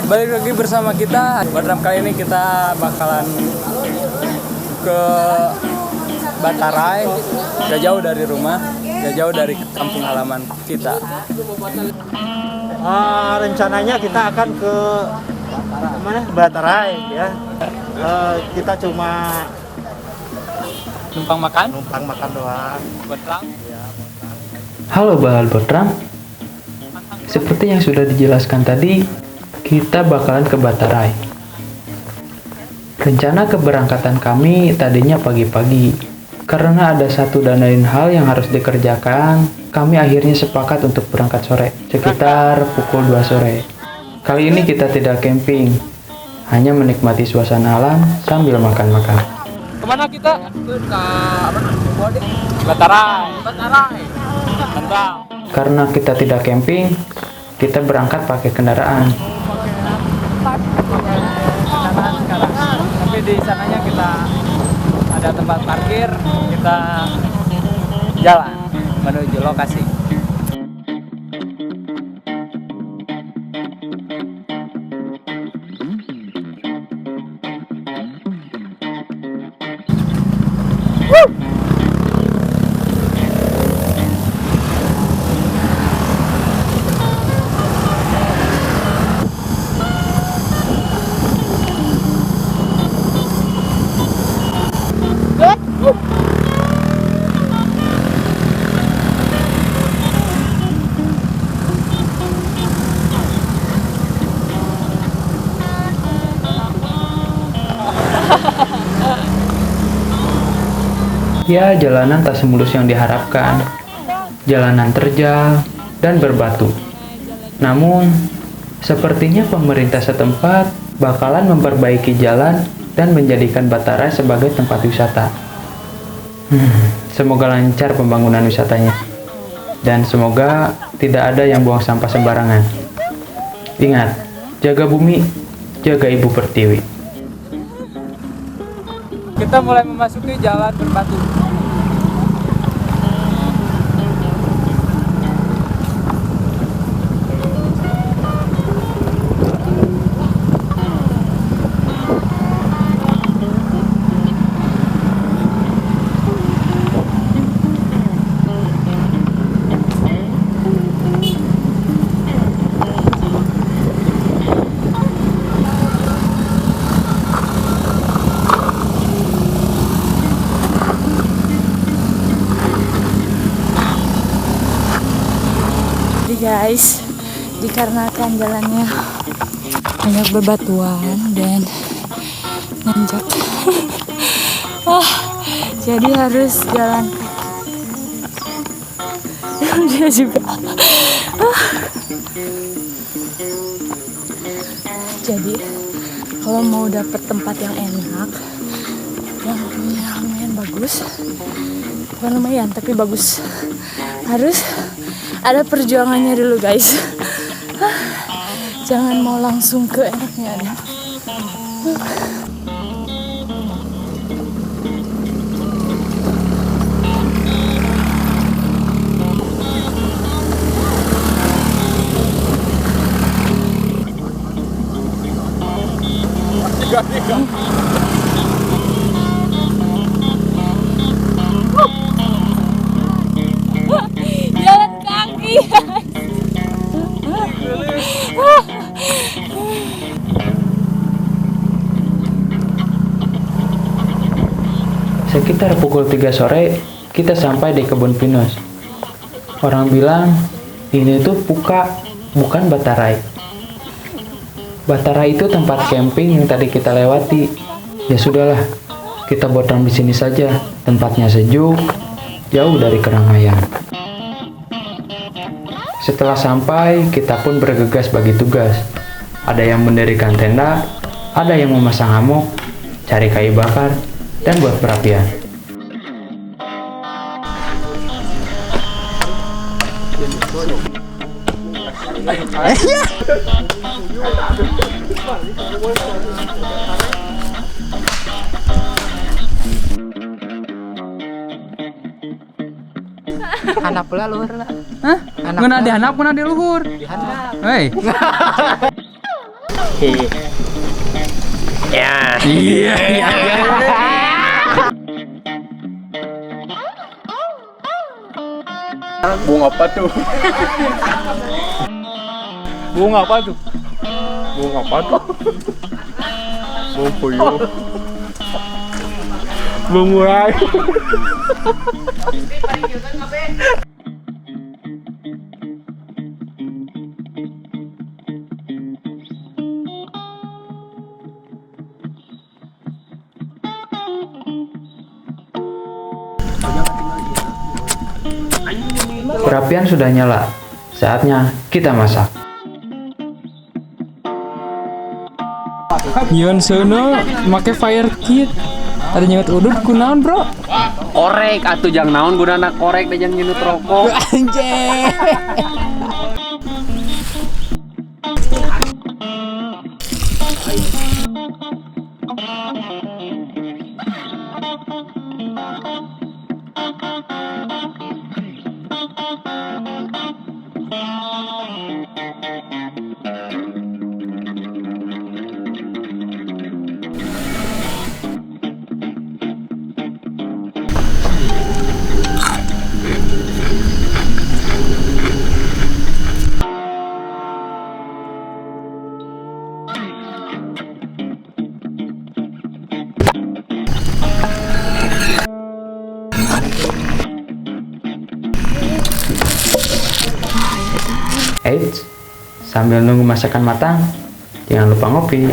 Balik lagi bersama kita. Pada kali ini kita bakalan ke Batarai, gak jauh dari rumah, gak jauh dari kampung halaman kita. Rencananya kita akan ke mana? Batarai ya. Kita cuma Numpang makan doang. Betrang. Halo Bahal Bertram. Seperti yang sudah dijelaskan tadi, kita bakalan ke Batarai. Rencana keberangkatan kami tadinya pagi-pagi. Karena ada satu dan lain hal yang harus dikerjakan, kami akhirnya sepakat untuk berangkat sore, sekitar pukul 2 sore. Kali ini kita tidak camping, hanya menikmati suasana alam sambil makan-makan. Kemana kita? Ke Batarai. Mantap. Karena kita tidak camping, kita berangkat pakai kendaraan. Tapi di sananya kita ada tempat parkir, kita jalan menuju lokasi. Ya, jalanan tak semulus yang diharapkan. Jalanan terjal dan berbatu. Namun, sepertinya pemerintah setempat bakalan memperbaiki jalan dan menjadikan Batarai sebagai tempat wisata. Semoga lancar pembangunan wisatanya. Dan semoga tidak ada yang buang sampah sembarangan. Ingat, jaga bumi, jaga Ibu Pertiwi. Kita mulai memasuki jalan berbatu. Guys, dikarenakan jalannya banyak bebatuan dan nanjak, jadi harus jalan dia juga. Jadi kalau mau dapet tempat yang enak, yang lumayan bagus, bukan lumayan tapi bagus, harus ada perjuangannya dulu guys. Jangan mau langsung ke enaknya ada. Jalan kaki. Sekitar pukul 3 sore, kita sampai di kebun pinus. Orang bilang, ini tuh Puka, bukan Batarai. Batarai itu tempat camping yang tadi kita lewati. Ya sudahlah, kita botam di sini saja. Tempatnya sejuk, jauh dari keramaian. Setelah sampai, kita pun bergegas bagi tugas. Ada yang mendirikan tenda, ada yang memasang hammock, cari kayu bakar, dan buat perapian. Hanap pula luhur lah. Hah? Ngeuna dihanap, ngeuna di luhur. Dihanap. Hei. Ya. Iya. Bunga apa tuh? Bunga apa tuh? Bunga apa tuh? Bunga puyuh. Bunga murai. Perapian sudah nyala. Saatnya kita masak. Yon sono make fire kit. Ada nyewet udut kunaon, Bro? Korek atuh jang naon gunana korek da jang nyunut rokok. Anjay. Eits, sambil nunggu masakan matang, jangan lupa ngopi.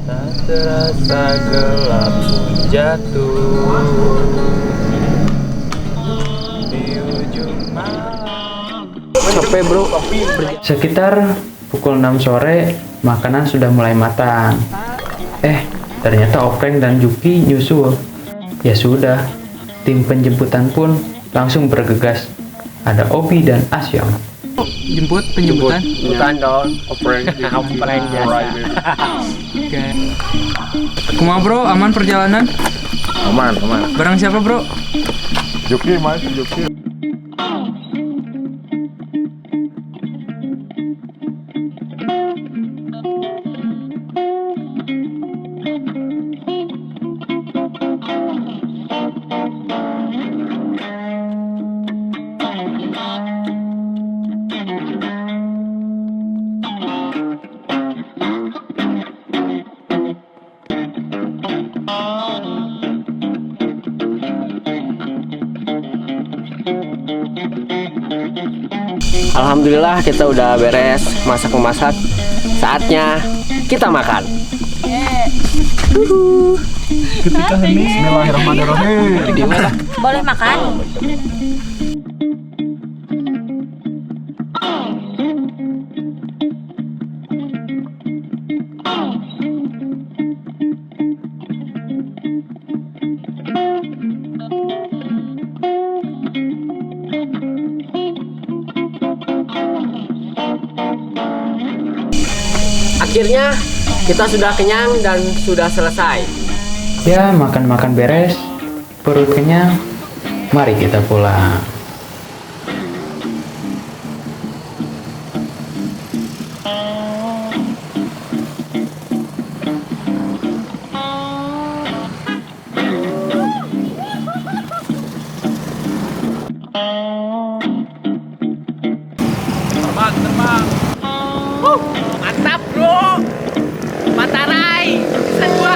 Tak terasa gelap pun jatuh di ujung malam. Capek, Bro. Sekitar pukul 6 sore, makanan sudah mulai matang. Ternyata Opreng dan Juki nyusul. Ya sudah, tim penjemputan pun langsung bergegas. Ada Obi dan Asyam. Penjemputan. Bukan dong, opreng jasa. Oke. Kumaha, Bro? Aman perjalanan? Aman. Barang siapa, Bro? Juki, Mas, Juki. Alhamdulillah kita udah beres masak-memasak. Saatnya kita makan. Bismillahirrahmanirrahim. Boleh makan? Akhirnya kita sudah kenyang dan sudah selesai. Ya, makan-makan beres, perut kenyang, mari kita pulang. Terbang. Mantap, Bro. Matarai, bisa 2.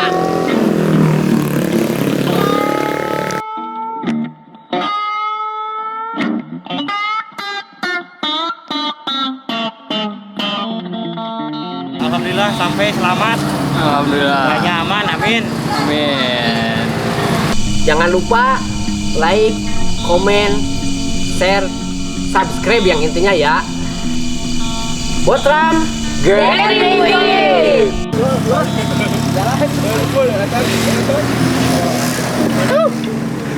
sampai selamat. Alhamdulillah. Semuanya aman, amin. Amin. Jangan lupa like, komen, share, subscribe yang intinya ya. Botram Getting Wave.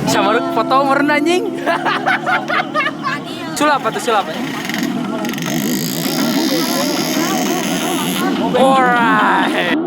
Sama foto meren anjing. Sulap apa tuh sulap? Alright.